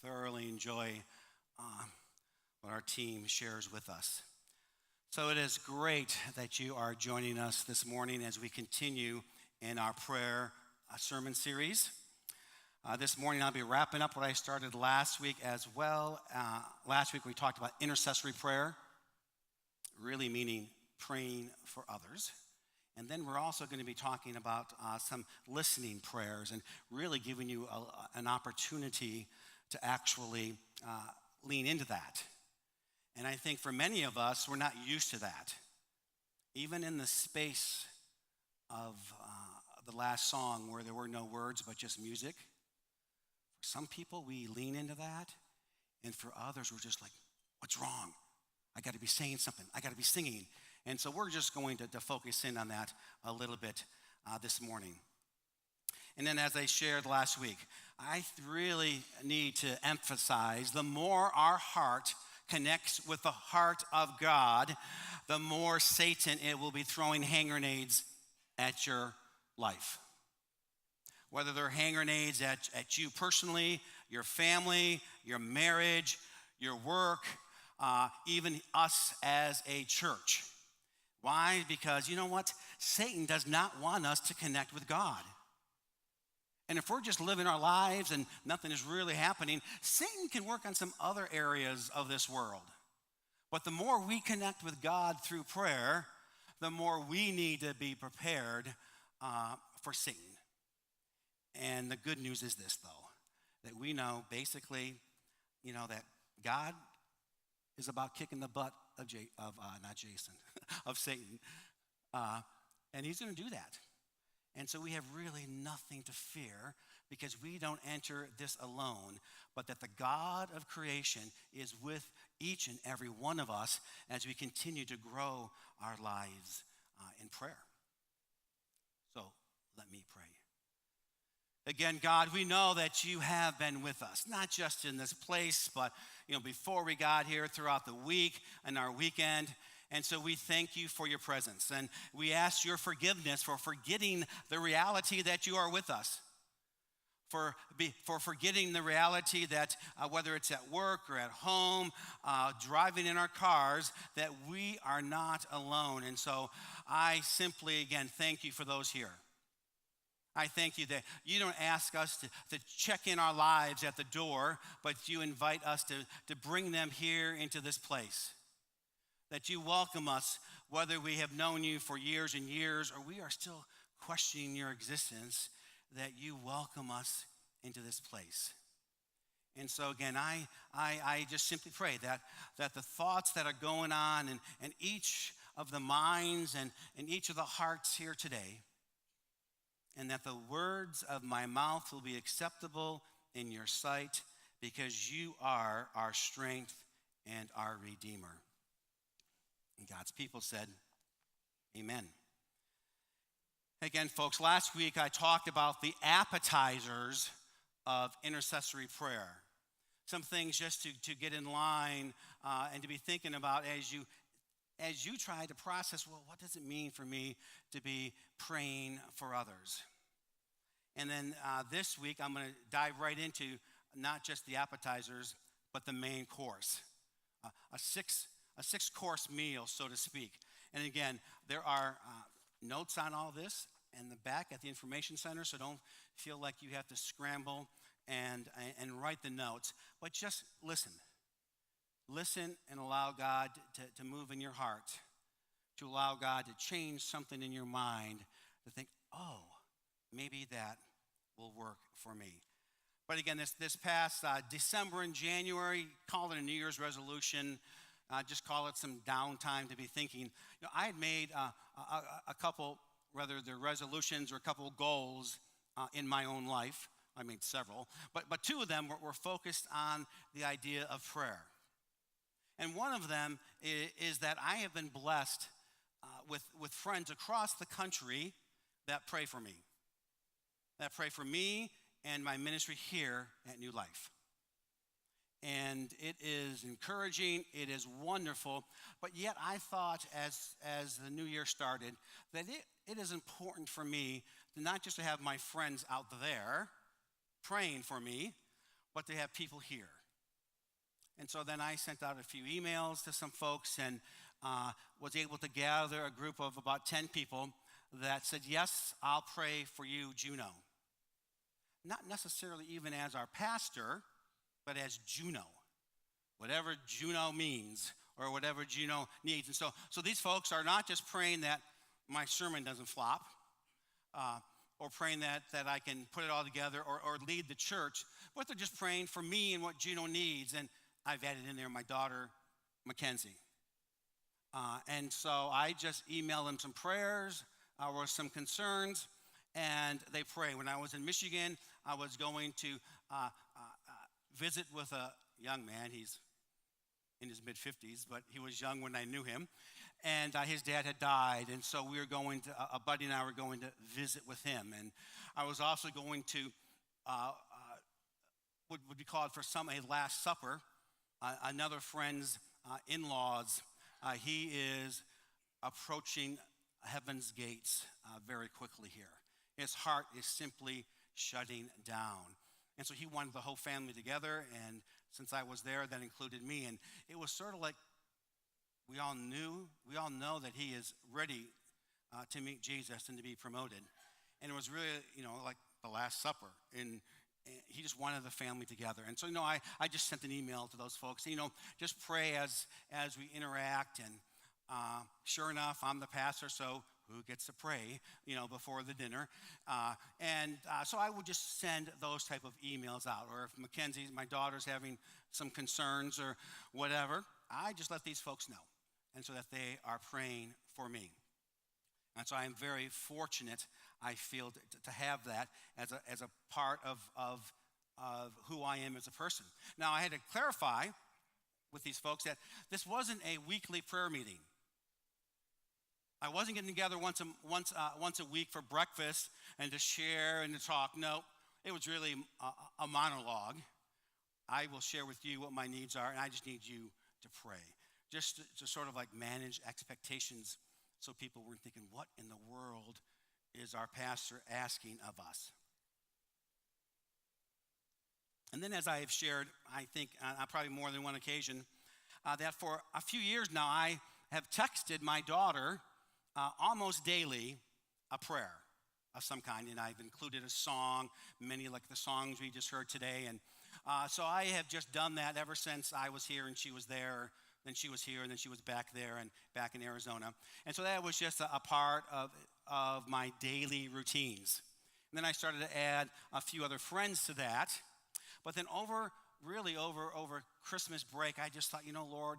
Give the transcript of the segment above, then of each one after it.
thoroughly enjoy what our team shares with us. So it is great that you are joining us this morning as we continue in our prayer sermon series. This morning I'll be wrapping up what I started last week as well. Last week we talked about intercessory prayer, really meaning praying for others. And then we're also going to be talking about some listening prayers and really giving you an opportunity to actually lean into that. And I think for many of us, we're not used to that. Even in the space of the last song where there were no words but just music, for some people we lean into that, and for others we're just like, what's wrong? I got to be saying something. I got to be singing. And so we're just going to focus in on that a little bit this morning. And then as I shared last week, I really need to emphasize the more our heart connects with the heart of God, the more Satan it will be throwing hand grenades at your life. Whether they're hand grenades at you personally, your family, your marriage, your work, even us as a church. Why? Because you know what? Satan does not want us to connect with God. And if we're just living our lives and nothing is really happening, Satan can work on some other areas of this world. But the more we connect with God through prayer, the more we need to be prepared for Satan. And the good news is this, though, that we know basically, that God is about kicking the butt of Satan. And he's going to do that. And so we have really nothing to fear because we don't enter this alone, but that the God of creation is with each and every one of us as we continue to grow our lives in prayer. So let me pray. Again, God, we know that you have been with us, not just in this place, but before we got here, throughout the week and our weekend. And so we thank you for your presence. And we ask your forgiveness for forgetting the reality that you are with us. For forgetting the reality that whether it's at work or at home, driving in our cars, that we are not alone. And so I simply, again, thank you for those here. I thank you that you don't ask us to check in our lives at the door, but you invite us to bring them here into this place. That you welcome us, whether we have known you for years and years or we are still questioning your existence, that you welcome us into this place. And so again, I just simply pray that the thoughts that are going on in each of the minds and in each of the hearts here today, and that the words of my mouth will be acceptable in your sight because you are our strength and our Redeemer. And God's people said, amen. Again, folks, last week I talked about the appetizers of intercessory prayer. Some things just to get in line and to be thinking about as you try to process, well, what does it mean for me to be praying for others? And then this week, I'm going to dive right into not just the appetizers, but the main course, a six-course meal, so to speak. And again, there are notes on all this in the back at the information center, so don't feel like you have to scramble and write the notes, but just listen. Listen and allow God to move in your heart, to allow God to change something in your mind, to think, oh, maybe that will work for me. But again, this past December and January, call it a New Year's resolution, just call it some downtime to be thinking. I had made a couple, whether they're resolutions or a couple goals in my own life. I made several, but two of them were focused on the idea of prayer. And one of them is that I have been blessed with friends across the country that pray for me. That pray for me and my ministry here at New Life. And it is encouraging, it is wonderful, but yet I thought as the new year started that it is important for me to not just to have my friends out there praying for me, but to have people here. And so then I sent out a few emails to some folks and was able to gather a group of about 10 people that said, yes, I'll pray for you, Juno. Not necessarily even as our pastor, but as Juno. Whatever Juno means or whatever Juno needs. And so these folks are not just praying that my sermon doesn't flop or praying that I can put it all together or lead the church, but they're just praying for me and what Juno needs. And I've added in there my daughter, Mackenzie. And so I just emailed them some prayers or some concerns, and they pray. When I was in Michigan, I was going to visit with a young man. He's in his mid-50s, but he was young when I knew him. And his dad had died, and so we were going to, a buddy and I were going to visit with him. And I was also going to, would be called for a last supper. Another friend's in-laws, he is approaching heaven's gates very quickly here. His heart is simply shutting down. And so he wanted the whole family together, and since I was there, that included me. And it was sort of like we all know that he is ready to meet Jesus and to be promoted. And it was really, like the Last Supper. And he just wanted the family together. And so, I just sent an email to those folks. Just pray as we interact. And sure enough, I'm the pastor, so who gets to pray, before the dinner. So I would just send those type of emails out. Or if Mackenzie, my daughter's having some concerns or whatever, I just let these folks know. And so that they are praying for me. And so I am very fortunate, I feel, to have that as a part of who I am as a person. Now, I had to clarify with these folks that this wasn't a weekly prayer meeting. I wasn't getting together once a week for breakfast and to share and to talk. No, it was really a monologue. I will share with you what my needs are, and I just need you to pray. Just to sort of like manage expectations so people weren't thinking, what in the world is our pastor asking of us? And then as I have shared, I think on probably more than one occasion, that for a few years now, I have texted my daughter almost daily a prayer of some kind, and I've included a song, many like the songs we just heard today. And so I have just done that ever since I was here and she was there. Then she was here, and then she was back there and back in Arizona. And so that was just a part of my daily routines. And then I started to add a few other friends to that. But then over Christmas break, I just thought, Lord,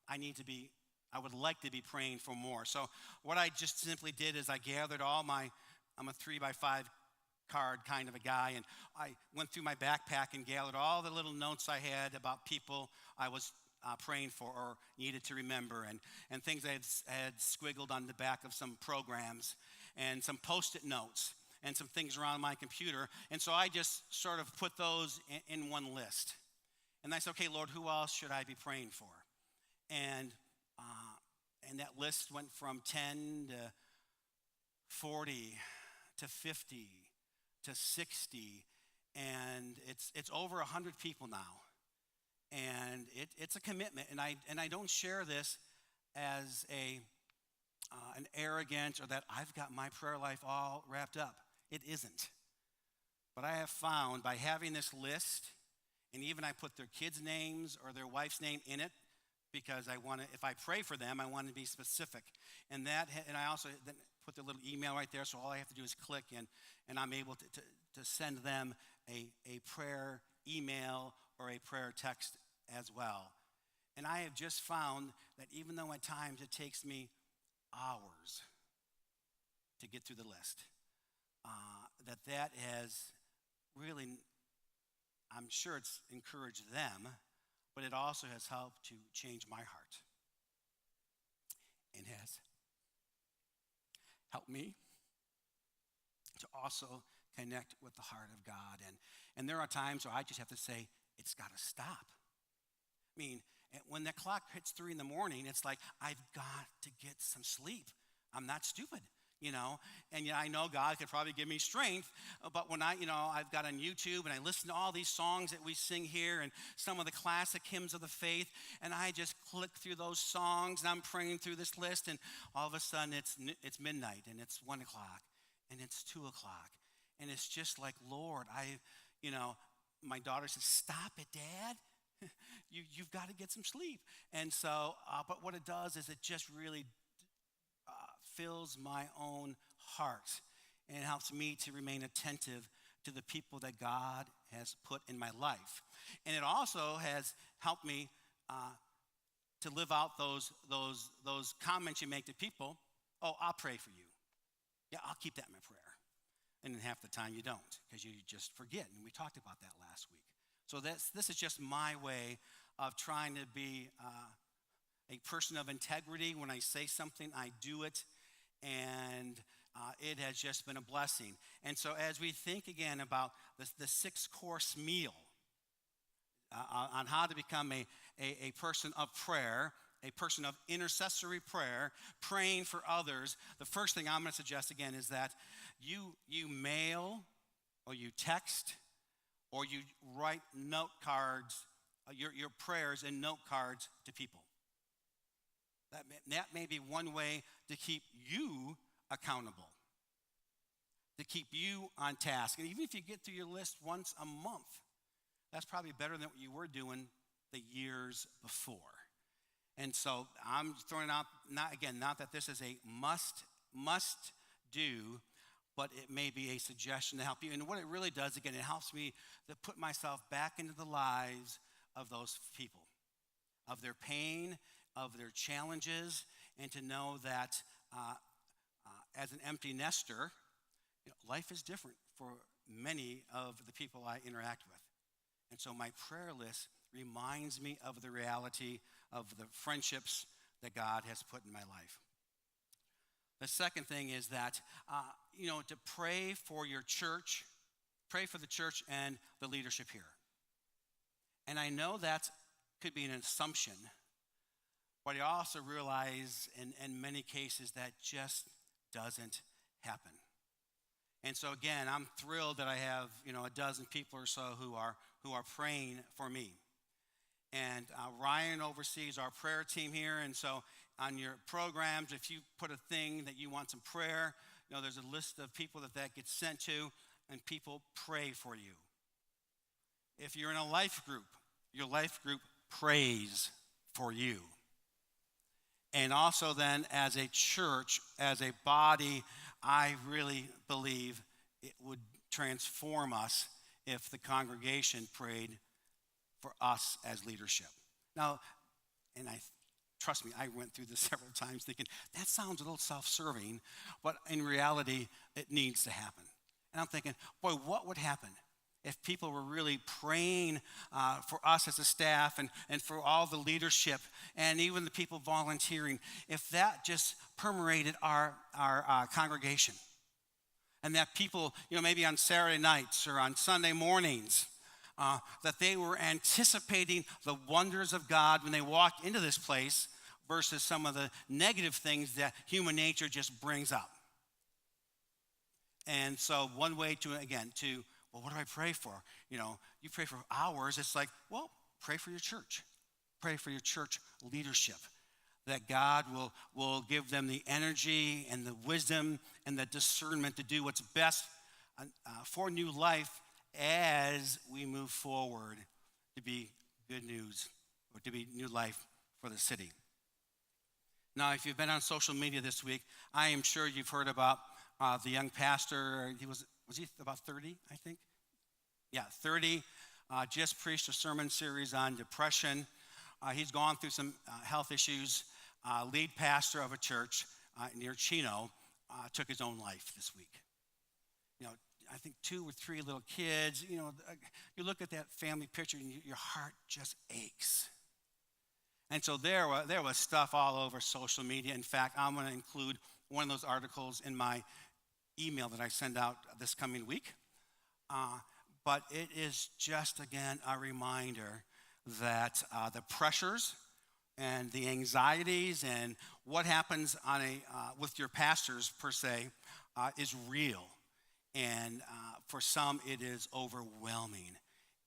I would like to be praying for more. So what I just simply did is I gathered I'm a 3x5 card kind of a guy, and I went through my backpack and gathered all the little notes I had about people I was praying for or needed to remember, and things I had squiggled on the back of some programs and some Post-it notes and some things around my computer. And so I just sort of put those in one list. And I said, okay, Lord, who else should I be praying for? And that list went from 10 to 40 to 50 to 60, and it's over 100 people now. And it's a commitment, and I don't share this as an arrogance or that I've got my prayer life all wrapped up. It isn't. But I have found by having this list, and even I put their kids' names or their wife's name in it, because if I pray for them, I want to be specific. And I also then put the little email right there, so all I have to do is click, and I'm able to send them a prayer email or a prayer text as well. And I have just found that even though at times it takes me hours to get through the list, that has really, I'm sure it's encouraged them, but it also has helped to change my heart and has helped me to also connect with the heart of God. And there are times where I just have to say, it's got to stop. I mean, when the clock hits 3 a.m, it's like, I've got to get some sleep. I'm not stupid. And I know God could probably give me strength, but when I've got on YouTube and I listen to all these songs that we sing here and some of the classic hymns of the faith, and I just click through those songs and I'm praying through this list, and all of a sudden it's midnight and it's 1 o'clock and it's 2 o'clock, and it's just like, Lord, my daughter says, "Stop it, Dad. You've got to get some sleep." And so, but what it does is it just really fills my own heart, and it helps me to remain attentive to the people that God has put in my life. And it also has helped me to live out those comments you make to people. "Oh, I'll pray for you. Yeah, I'll keep that in my prayer." And then half the time you don't, because you just forget. And we talked about that last week. So this is just my way of trying to be a person of integrity. When I say something, I do it. And it has just been a blessing. And so as we think again about the 6-course meal, on how to become a person of prayer, a person of intercessory prayer, praying for others, the first thing I'm going to suggest again is that you mail or you text or you write note cards, your prayers in note cards to people. That may be one way to keep you accountable, to keep you on task. And even if you get through your list once a month, that's probably better than what you were doing the years before. And so I'm throwing out, not that this is a must do, but it may be a suggestion to help you. And what it really does, again, it helps me to put myself back into the lives of those people, of their pain, of their challenges, and to know that as an empty nester, life is different for many of the people I interact with. And so my prayer list reminds me of the reality of the friendships that God has put in my life. The second thing is that, to pray for your church, pray for the church and the leadership here. And I know that could be an assumption, but I also realize in many cases that just doesn't happen. And so again, I'm thrilled that I have, a dozen people or so who are praying for me. And Ryan oversees our prayer team here, and so on your programs, if you put a thing that you want some prayer, there's a list of people that gets sent to, and people pray for you. If you're in a life group, your life group prays for you. And also then as a church, as a body, I really believe it would transform us if the congregation prayed for us as leadership. Now, and trust me, I went through this several times thinking, that sounds a little self-serving, but in reality, it needs to happen. And I'm thinking, boy, what would happen if people were really praying for us as a staff and for all the leadership and even the people volunteering, if that just permeated our congregation, and that people, maybe on Saturday nights or on Sunday mornings, that they were anticipating the wonders of God when they walked into this place versus some of the negative things that human nature just brings up. And so one way well, what do I pray for? You pray for hours. It's like, well, pray for your church. Pray for your church leadership, that God will give them the energy and the wisdom and the discernment to do what's best for New Life as we move forward to be good news or to be New Life for the city. Now, if you've been on social media this week, I am sure you've heard about the young pastor. Was he about 30, I think? Yeah, 30. Just preached a sermon series on depression. He's gone through some health issues. Lead pastor of a church near Juno took his own life this week. I think 2 or 3 little kids. You look at that family picture and your heart just aches. And so there was stuff all over social media. In fact, I'm going to include one of those articles in my email that I send out this coming week. But it is just, again, a reminder that the pressures, and the anxieties and what happens on with your pastors per se is real. And for some, it is overwhelming.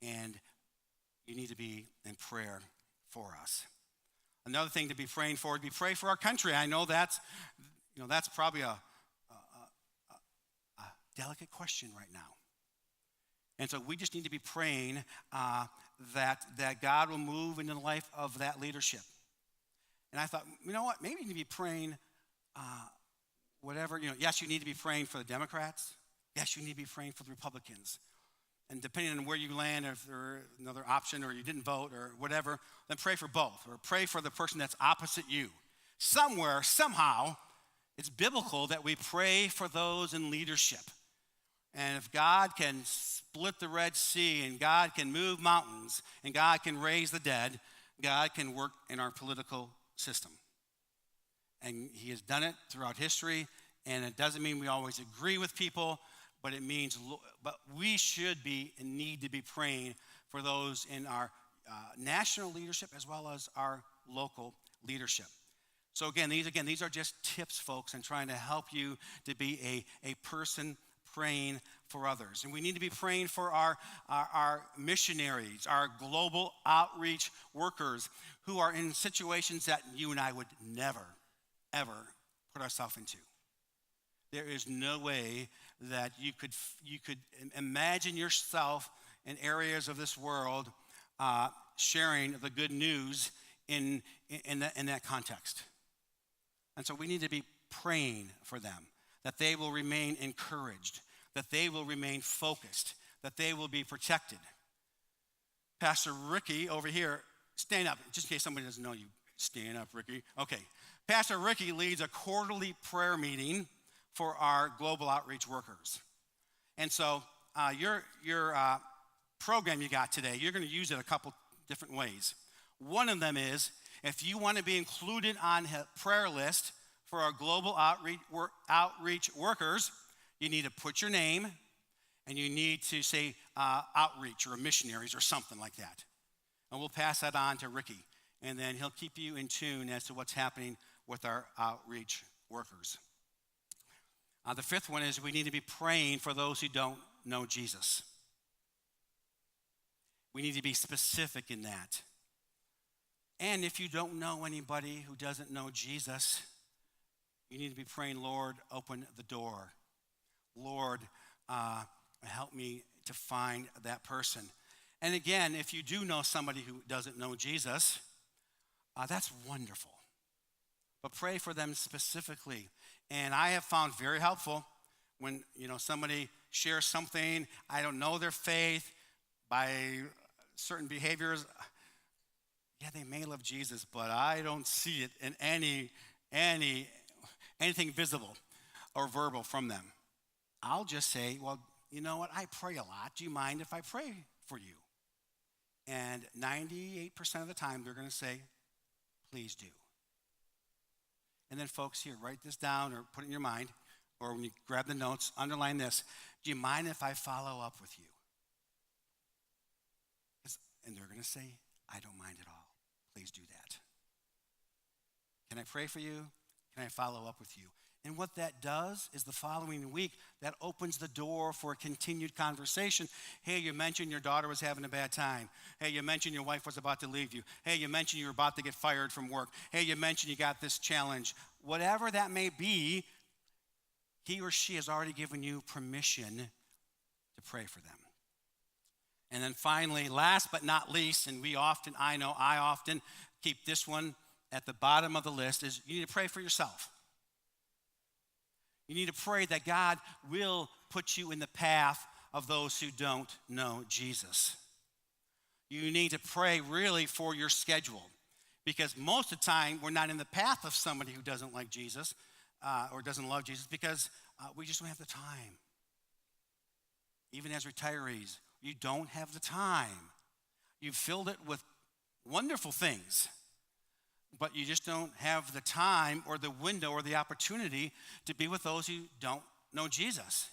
And you need to be in prayer for us. Another thing to be praying for would be pray for our country. I know that's probably a delicate question right now. And so we just need to be praying that God will move into the life of that leadership. And I thought, you know what, maybe you need to be praying whatever, yes, you need to be praying for the Democrats. Yes, you need to be praying for the Republicans. And depending on where you land, or if there's another option, or you didn't vote, or whatever, then pray for both, or pray for the person that's opposite you. Somewhere, somehow, it's biblical that we pray for those in leadership. And if God can split the Red Sea, and God can move mountains, and God can raise the dead, God can work in our political system. And he has done it throughout history, and it doesn't mean we always agree with people, but it means, but we should be and need to be praying for those in our national leadership as well as our local leadership. So again, these are just tips, folks, and trying to help you to be a person praying for others. And we need to be praying for our missionaries, our global outreach workers who are in situations that you and I would never, ever put ourselves into. There is no way that you could imagine yourself in areas of this world sharing the good news in that context. And so we need to be praying for them, that they will remain encouraged, that they will remain focused, that they will be protected. Pastor Ricky over here, stand up, just in case somebody doesn't know you. Stand up, Ricky. Okay. Pastor Ricky leads a quarterly prayer meeting for our global outreach workers. And so your program you got today, you're going to use it a couple different ways. One of them is, if you want to be included on a prayer list for our global outreach workers, you need to put your name, and you need to say outreach or missionaries or something like that. And we'll pass that on to Ricky, and then he'll keep you in tune as to what's happening with our outreach workers. The fifth one is we need to be praying for those who don't know Jesus. We need to be specific in that. And if you don't know anybody who doesn't know Jesus, you need to be praying, Lord, open the door. Lord, help me to find that person. And again, if you do know somebody who doesn't know Jesus, that's wonderful. But pray for them specifically. And I have found very helpful when, somebody shares something, I don't know their faith, by certain behaviors. Yeah, they may love Jesus, but I don't see it in anything visible or verbal from them. I'll just say, well, you know what? I pray a lot. Do you mind if I pray for you? And 98% of the time, they're going to say, please do. And then, folks, here, write this down or put it in your mind, or when you grab the notes, underline this. Do you mind if I follow up with you? And they're going to say, I don't mind at all. Please do that. Can I pray for you? Can I follow up with you? And what that does is the following week, that opens the door for a continued conversation. Hey, you mentioned your daughter was having a bad time. Hey, you mentioned your wife was about to leave you. Hey, you mentioned you were about to get fired from work. Hey, you mentioned you got this challenge. Whatever that may be, he or she has already given you permission to pray for them. And then finally, last but not least, and I often keep this one at the bottom of the list, is you need to pray for yourself. You need to pray that God will put you in the path of those who don't know Jesus. You need to pray really for your schedule, because most of the time we're not in the path of somebody who doesn't like Jesus or doesn't love Jesus, because we just don't have the time. Even as retirees, you don't have the time. You've filled it with wonderful things, but you just don't have the time or the window or the opportunity to be with those who don't know Jesus.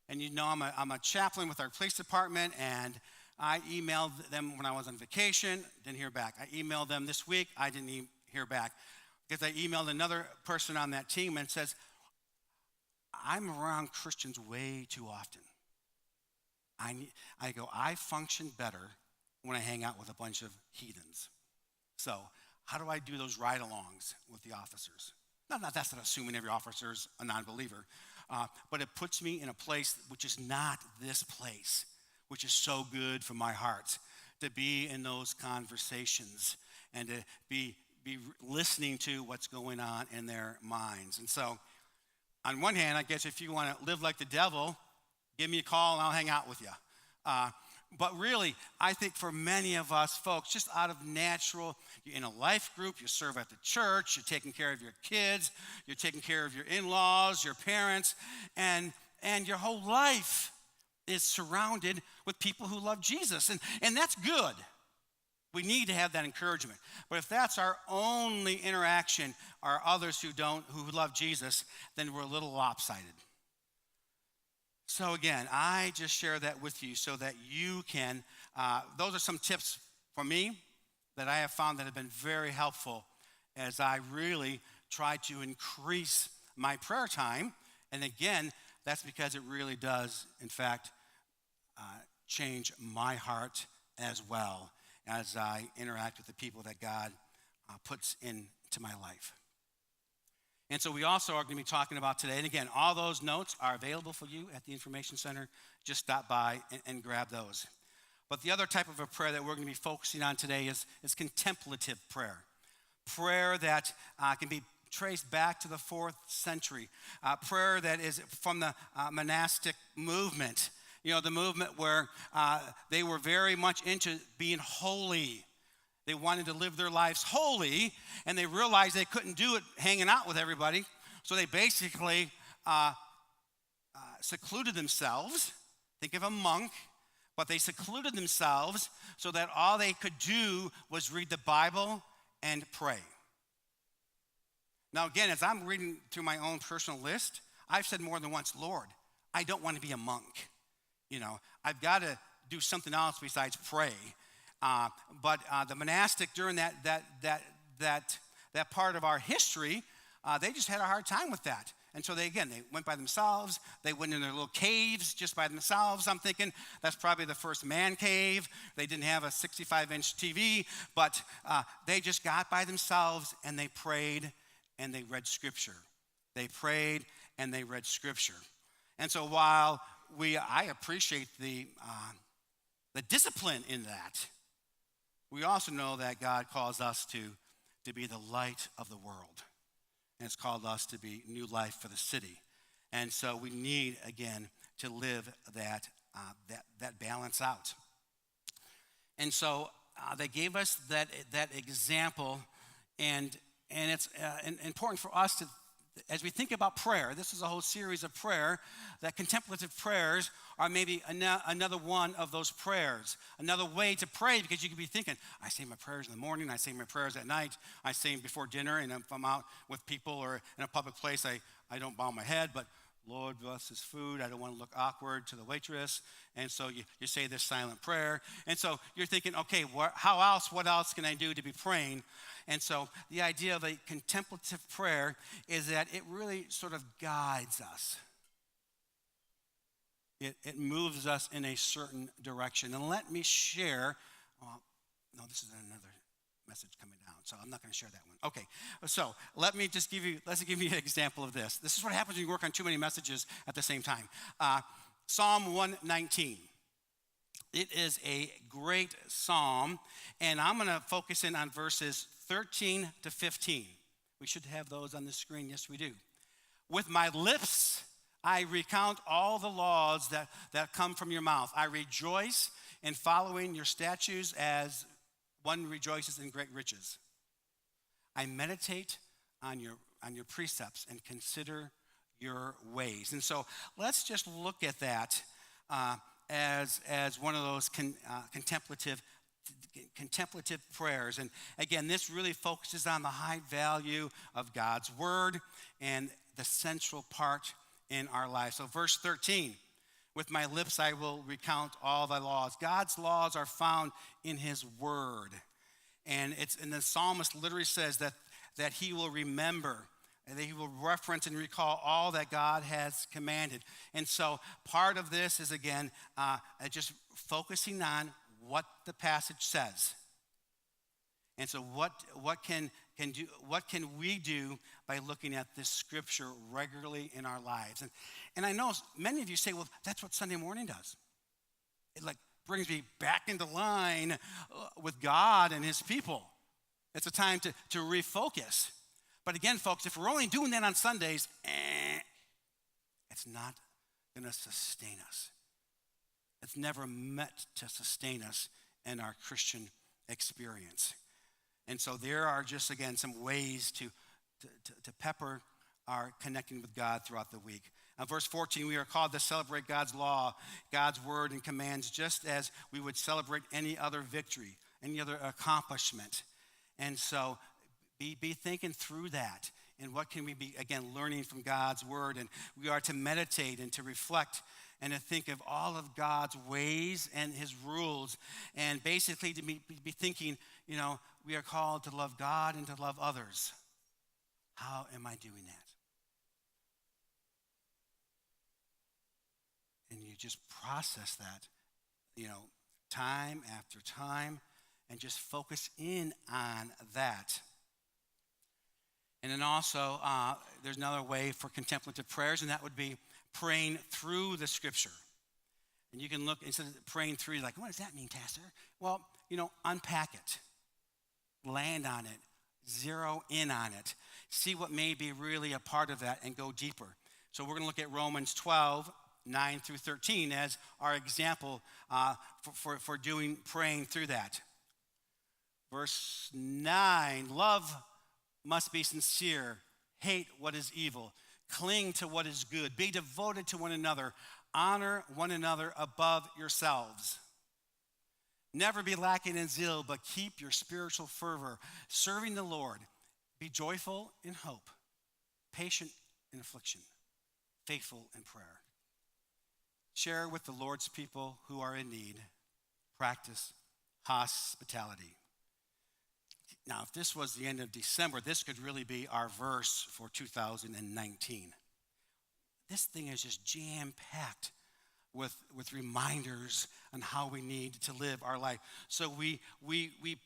And I'm a chaplain with our police department, and I emailed them when I was on vacation, didn't hear back. I emailed them this week, I didn't hear back. Because I emailed another person on that team and says, I'm around Christians way too often. I function better when I hang out with a bunch of heathens. So how do I do those ride-alongs with the officers? That's not assuming every officer is a non-believer, but it puts me in a place which is not this place, which is so good for my heart, to be in those conversations and to be listening to what's going on in their minds. And so, on one hand, I guess if you want to live like the devil, give me a call and I'll hang out with you. But really, I think for many of us folks, just out of natural, you're in a life group, you serve at the church, you're taking care of your kids, you're taking care of your in-laws, your parents, and your whole life is surrounded with people who love Jesus. And that's good. We need to have that encouragement. But if that's our only interaction, are others who love Jesus, then we're a little lopsided. So again, I just share that with you so that you can, those are some tips for me that I have found that have been very helpful as I really try to increase my prayer time. And again, that's because it really does, in fact, change my heart as well as I interact with the people that God puts into my life. And so we also are going to be talking about today, and again, all those notes are available for you at the Information Center. Just stop by and grab those. But the other type of a prayer that we're going to be focusing on today is contemplative prayer. Prayer that can be traced back to the 4th century. Prayer that is from the monastic movement. You know, the movement where they were very much into being holy. They wanted to live their lives holy, and they realized they couldn't do it hanging out with everybody. So they basically secluded themselves. Think of a monk, but they secluded themselves so that all they could do was read the Bible and pray. Now again, as I'm reading through my own personal list, I've said more than once, Lord, I don't want to be a monk. You know, I've got to do something else besides pray. But the monastic during that part of our history, they just had a hard time with that. And so they went by themselves. They went in their little caves just by themselves. I'm thinking that's probably the first man cave. They didn't have a 65-inch TV, but they just got by themselves and they prayed and they read Scripture. They prayed and they read Scripture. And so while I appreciate the discipline in that, we also know that God calls us to be the light of the world. And it's called us to be new life for the city. And so we need, again, to live that balance out. And so they gave us that example, and it's important for us to, as we think about prayer, this is a whole series of prayer, that contemplative prayers are maybe another one of those prayers, another way to pray, because you could be thinking, I say my prayers in the morning, I say my prayers at night, I say them before dinner, and if I'm out with people or in a public place, I don't bow my head, but Lord, bless this food. I don't want to look awkward to the waitress. And so you say this silent prayer. And so you're thinking, okay, what else can I do to be praying? And so the idea of a contemplative prayer is that it really sort of guides us. It moves us in a certain direction. And let me share, this is another message coming down, so I'm not going to share that one. Okay, so let's give you an example of this. This is what happens when you work on too many messages at the same time. Psalm 119. It is a great psalm, and I'm going to focus in on verses 13 to 15. We should have those on the screen. Yes, we do. With my lips, I recount all the laws that come from your mouth. I rejoice in following your statutes as one rejoices in great riches. I meditate on your precepts and consider your ways. And so let's just look at that as one of those contemplative prayers. And again, this really focuses on the high value of God's word and the central part in our lives. So verse 13, With my lips I will recount all thy laws. God's laws are found in his word. And the psalmist literally says that he will remember, and that he will reference and recall all that God has commanded. And so part of this is, again, just focusing on what the passage says. And so what can we do by looking at this scripture regularly in our lives? And I know many of you say, well, that's what Sunday morning does. It brings me back into line with God and his people. It's a time to refocus. But again, folks, if we're only doing that on Sundays, it's not going to sustain us. It's never meant to sustain us in our Christian experience. And so there are just, again, some ways to pepper our connecting with God throughout the week. Verse 14, we are called to celebrate God's law, God's word and commands, just as we would celebrate any other victory, any other accomplishment. And so be thinking through that. And what can we be, again, learning from God's word? And we are to meditate and to reflect and to think of all of God's ways and his rules. And basically to be thinking, we are called to love God and to love others. How am I doing that? And you just process that, time after time, and just focus in on that. And then also, there's another way for contemplative prayers, and that would be praying through the scripture. And you can look, instead of praying through, you're like, what does that mean, Pastor? Well, unpack it. Land on it. Zero in on it. See what may be really a part of that and go deeper. So we're going to look at Romans 12, 9 through 13 as our example for praying through that. Verse 9, love must be sincere, hate what is evil, cling to what is good, be devoted to one another, honor one another above yourselves. Never be lacking in zeal, but keep your spiritual fervor, serving the Lord. Be joyful in hope, patient in affliction, faithful in prayer. Share with the Lord's people who are in need. Practice hospitality. Now, if this was the end of December, this could really be our verse for 2019. This thing is just jam-packed with reminders on how we need to live our life. So we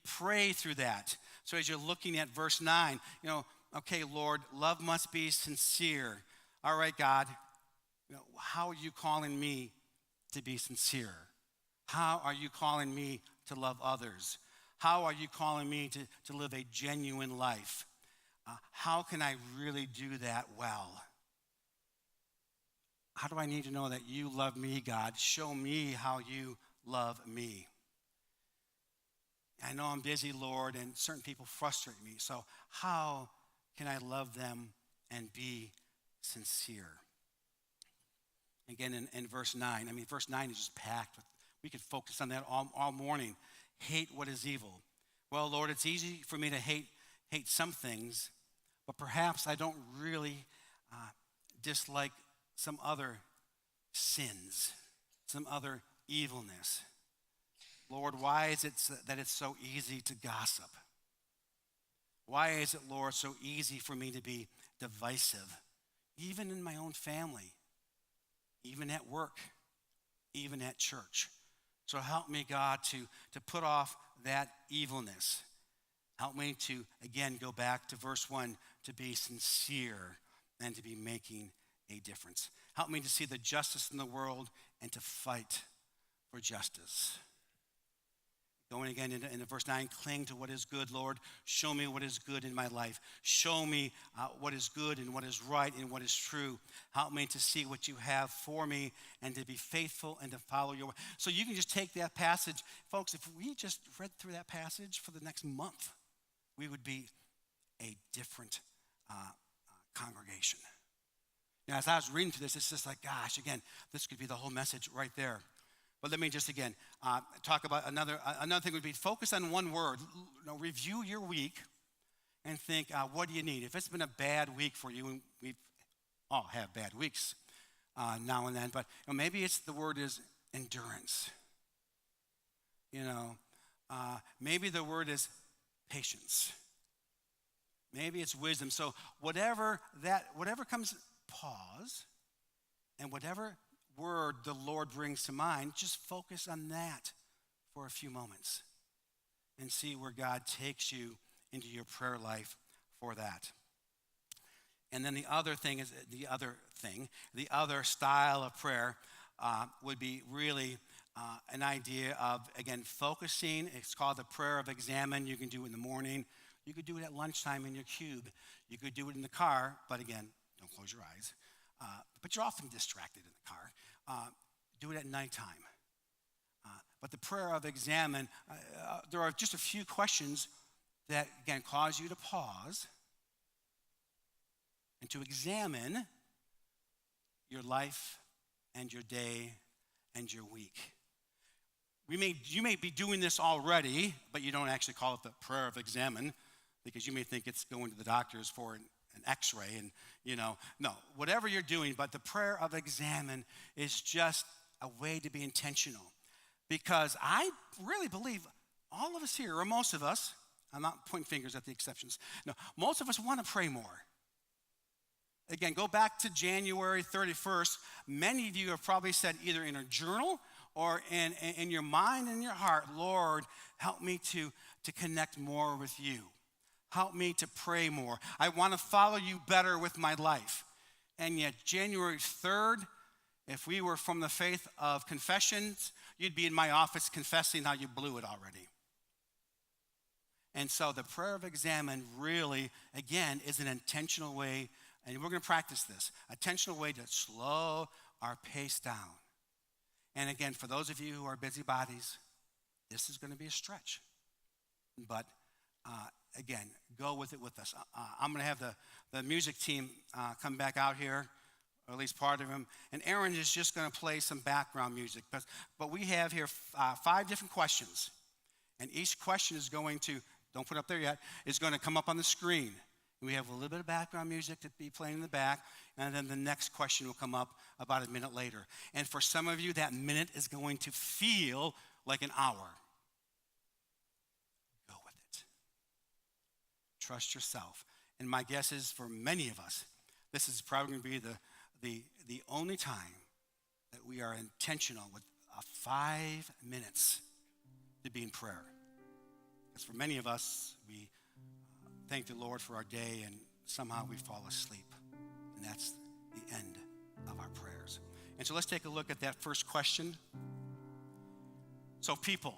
pray through that. So as you're looking at verse 9, okay, Lord, love must be sincere. All right, God, how are you calling me to be sincere? How are you calling me to love others? How are you calling me to live a genuine life? How can I really do that well? How do I need to know that you love me, God? Show me how you love me. I know I'm busy, Lord, and certain people frustrate me. So how can I love them and be sincere? Again, in verse 9, verse 9 is just packed. We could focus on that all morning. Hate what is evil. Well, Lord, it's easy for me to hate some things, but perhaps I don't really dislike some other sins, some other evilness. Lord, why is it that it's so easy to gossip? Why is it, Lord, so easy for me to be divisive, even in my own family, even at work, even at church? So help me, God, to put off that evilness. Help me to, again, go back to verse 1, to be sincere and to be making a difference. Help me to see the justice in the world and to fight for justice. Going again into verse 9, cling to what is good, Lord. Show me what is good in my life. Show me what is good and what is right and what is true. Help me to see what you have for me and to be faithful and to follow your way. So you can just take that passage. Folks, if we just read through that passage for the next month, we would be a different congregation. Now, as I was reading through this, it's just like, gosh, again, this could be the whole message right there. But let me just, again, talk about another thing would be focus on one word. Review your week and think, what do you need? If it's been a bad week for you, and we all have bad weeks, now and then. But maybe it's the word is endurance. Maybe the word is patience. Maybe it's wisdom. So whatever comes, pause, and whatever word the Lord brings to mind, just focus on that for a few moments and see where God takes you into your prayer life for that. And then the other style of prayer would be really an idea of, again, focusing. It's called the prayer of examine. You can do it in the morning. You could do it at lunchtime in your cube. You could do it in the car, but again, don't close your eyes. But you're often distracted in the car. Do it at nighttime. But the prayer of examine, there are just a few questions that, again, cause you to pause and to examine your life and your day and your week. You may be doing this already, but you don't actually call it the prayer of examine because you may think it's going to the doctors for an x-ray and, no, whatever you're doing, but the prayer of examine is just a way to be intentional. Because I really believe all of us here, or most of us, I'm not pointing fingers at the exceptions. No, most of us want to pray more. Again, go back to January 31st. Many of you have probably said either in a journal or in your mind and your heart, Lord, help me to connect more with you. Help me to pray more. I want to follow you better with my life. And yet, January 3rd, if we were from the faith of confessions, you'd be in my office confessing how you blew it already. And so the prayer of examine really, again, is an intentional way, and we're going to practice this, intentional way to slow our pace down. And again, for those of you who are busybodies, this is going to be a stretch. But again, go with it with us. I'm going to have the music team come back out here, or at least part of them. And Aaron is just going to play some background music. But we have here 5 different questions. And each question is going to, don't put it up there yet, is going to come up on the screen. And we have a little bit of background music to be playing in the back. And then the next question will come up about a minute later. And for some of you, that minute is going to feel like an hour. Go with it. Trust yourself. And my guess is for many of us, this is probably going to be the only time that we are intentional with 5 minutes to be in prayer. Because for many of us, we thank the Lord for our day and somehow we fall asleep. And that's the end of our prayers. And so let's take a look at that first question. So people,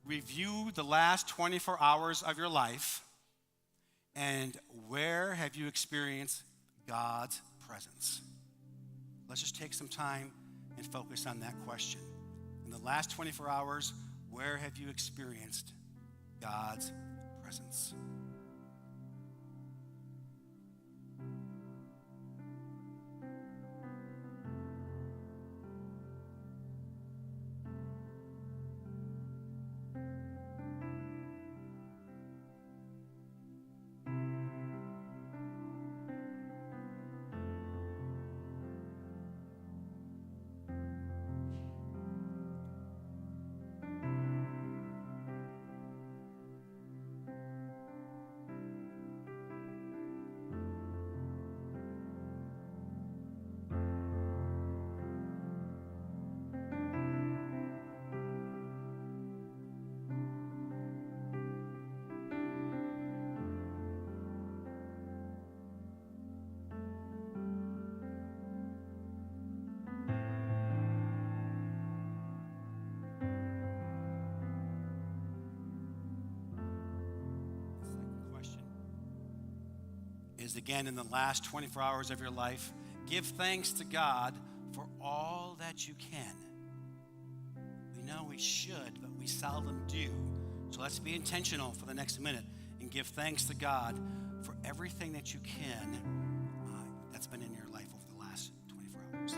review the last 24 hours of your life and where have you experienced God's presence? Let's just take some time and focus on that question. In the last 24 hours, where have you experienced God's presence? Is again in the last 24 hours of your life, give thanks to God for all that you can. We know we should, but we seldom do. So let's be intentional for the next minute and give thanks to God for everything that you can that's been in your life over the last 24 hours.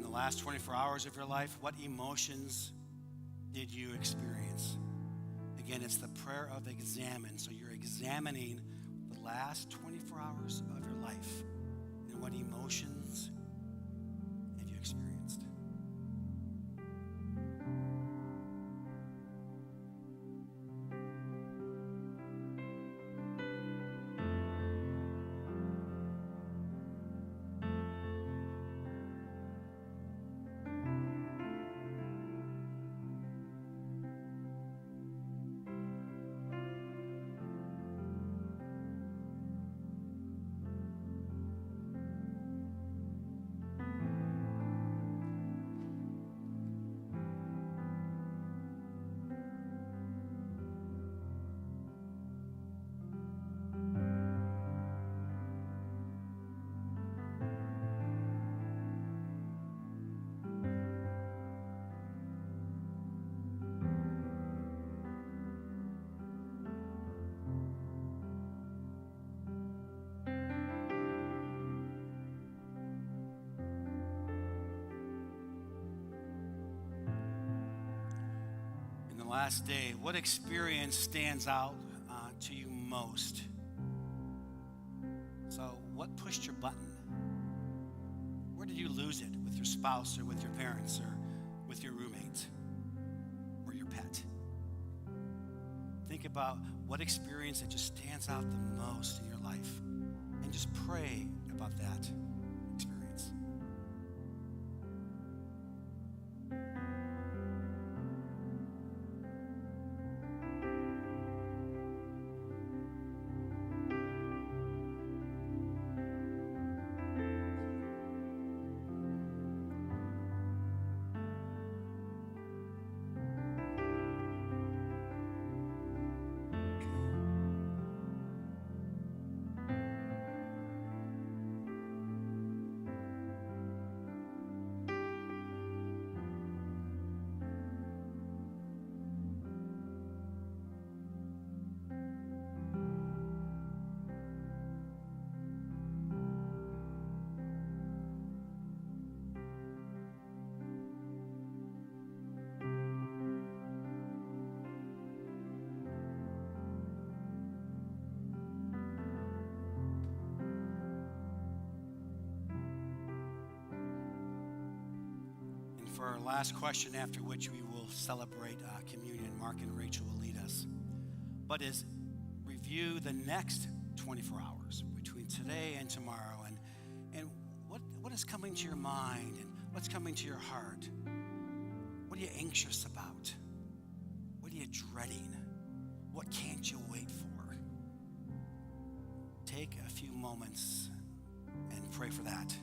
the last 24 hours of your life, what emotions did you experience? Again, it's the prayer of examine. So you're examining the last 24 hours of your life and what emotions have you experienced? Last day, what experience stands out to you most? So what pushed your button? Where did you lose it? With your spouse or with your parents or with your roommate or your pet? Think about what experience that just stands out the most in your life and just pray about that experience. For our last question, after which we will celebrate communion, Mark and Rachel will lead us. But is review the next 24 hours between today and tomorrow, and what is coming to your mind and what's coming to your heart? What are you anxious about? What are you dreading? What can't you wait for? Take a few moments and pray for that.